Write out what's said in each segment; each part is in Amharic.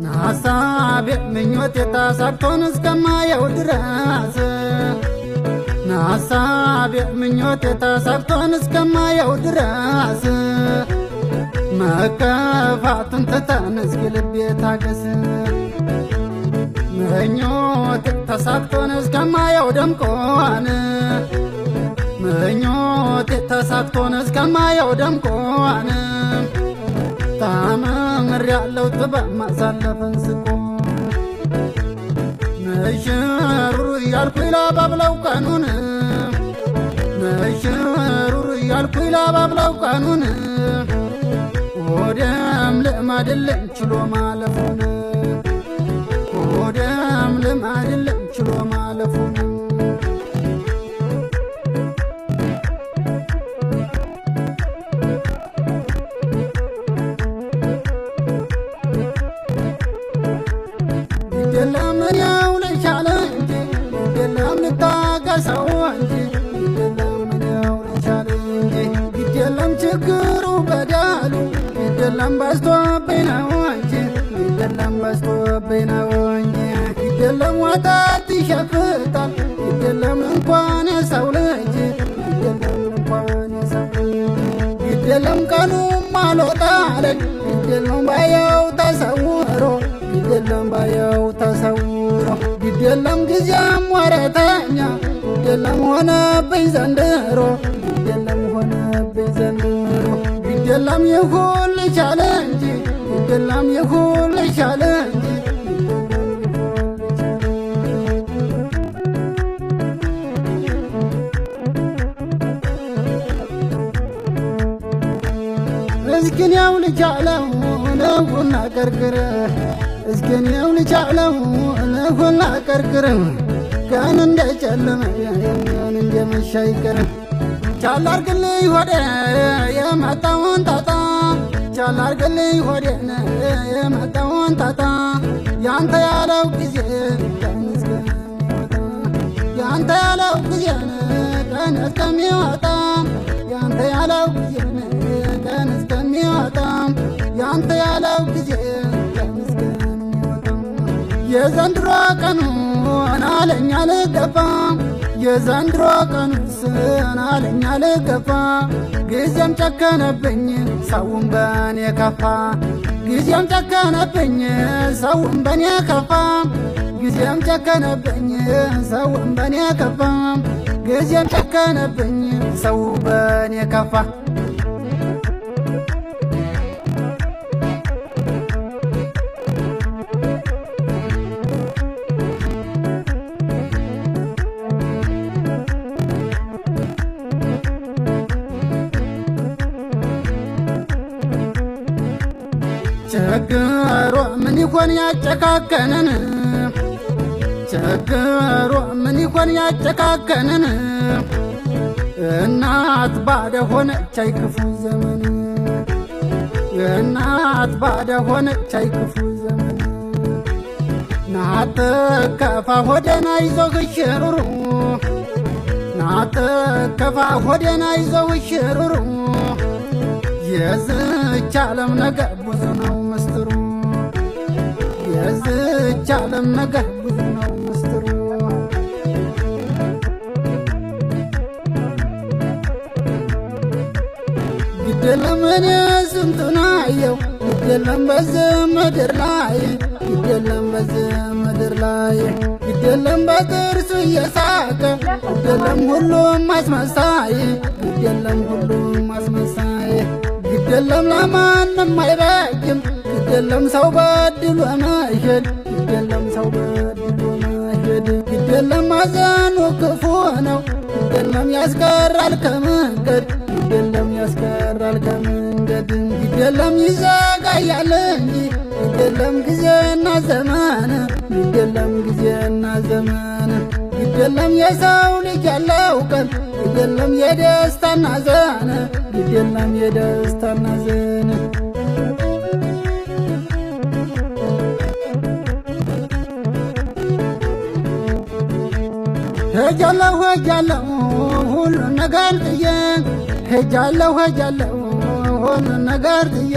ናሳቤ ምኞቴ ተሳክቶን እስከማየው ድረስ ናሳቤ ምኞቴ ተሳክቶን እስከማየው ድረስ መከፋትን ትተን እስኪ ልቤ ታገስ ምኞቴ ተሳክቶን እስከማየው ደምቆን ምኞቴ ተሳክቶን እስከማየው ደምቆን ተምሬያለሁ ጥበብ ማሳለፍን ስቆ ነሽሩሩ እያልኩኝ ላባብለው ቀኑን ነሽሩሩ እያልኩኝ ላባብለው ቀኑን ወደም ልማድልኝ ችሎ ማለፉን ወደም ልማድልኝ ችሎ ማለፉን የለም ያው ለቻለ እንጂ የለም ልታገሰው እንጂ የለም ያው ለቻለ እንጂ የለም ችግሩ በዳሉ የለም በዝቶብኝ ነው እንጂ የለም በዝቶብኝ ነው እንጂ የለም ወጣት ይሸፍታል የለም እንኳን የሰው ልጅ የለም እንኳን የሰው ልጅ የለም ቀኑም አልወጣለኝ የለም ባየው ተሰውሮ የለም ባየው ተሰውሮ የለም ጊዜም ወረተኛ የለም ሆነብኝ ዘንድሮ የለም ሆነብኝ ዘንድሮ የለም ይሁን ቻለ እንጂ የለም ይሁን ቻለ እንጂ እስኪኔው ልቻለው ለሁና ቀርቅር እስኪኔው ልቻለው ለሁና ቀርቅር ቀን እንደጨለመ የሚሆን እንደመሻ ይቀር ቻል አርግልኝ ሆዴ የመጣውን ጣጣ ቻል አርግልኝ ሆዴ የመጣውን ጣጣ ያንተ ያለው ጊዜ ቀን እስከሚወጣ ያንተ ያለው ጊዜ ቀን እስከሚወጣ ያንተ ያለው ጊዜ ቀን እስከሚወጣ ያንተ ያለው ጊዜ ቀን እስከሚወጣ የዘንድሮ ቀኑ አለኛ ልገፋ የዘንድሮ ቀኑስ አለኛ ልገፋ ጊዜም ጨከነብኝ ሰውን በኔ ከፋ ጊዜም ጨከነብኝ ሰውን በኔ ከፋ ጊዜም ጨከነብኝ ሰውን በኔ ከፋ ጊዜም ጨከነብኝ ሰው በኔ ከፋ ቸገሮ ምን ይሆን ያጨካከነን ቸገሮ ምን ይሆን ያጨካከነን እናት ባደ ሆነች አይክፉ ዘመን እናት ባደ ሆነች አይክፉ ዘመን ናት ከፋ ሆደና ይዞህ ሽሩሩ ናት ከፋ ሆደና ይዞህ ሽሩሩ የዝች ዓለም ነገር ብዙ ነው ምስጢሩ የዝች ዓለም ነገር ብዙ ነው ምስጢሩ ግደለም እኔ ስንቱን አየው ግደለም በዚህ ምድር ላይ ግደለም በዚህ ምድር ላይ ግደለም በጥርሱ እየሳቀ ግደለም ሁሉም አስመሳይ ግደለም ሁሉም አስመሳይ ግደለም ለማንም አይበጅም ግደለም ሰው በድሎ መሄድ ግደለም ሰው በድሎ መሄድ ግደለም ማዘኑ ክፉ ነው ግደለም ያስቀራል ከመንገድ ግደለም ያስቀራል ከመንገድ ግደለም ይዘጋያል እንጂ ግደለም ጊዜና ዘመን ግደለም ጊዜና ዘመን ግደለም የሰው ልጅ ያለው ቀን ግደለም የደስታና ዘን ግደለም የደስታና ዘን ሄጃለሁ ሁሉን ነገር ጥዬ ሄጃለሁ ሁሉን ነገር ትዬ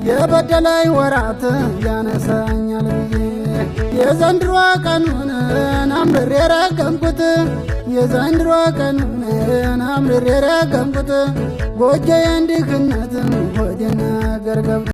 የበደለኝ ወራት ያነሳኛል ብዬ የዘንድሮ ቀኑን አምርሬ ረገምኩት የዘንድሮ ቀኑን አምርሬ ረገምኩት ጎጆዬን ድህነትን ሆዴን ነገር ገብቶ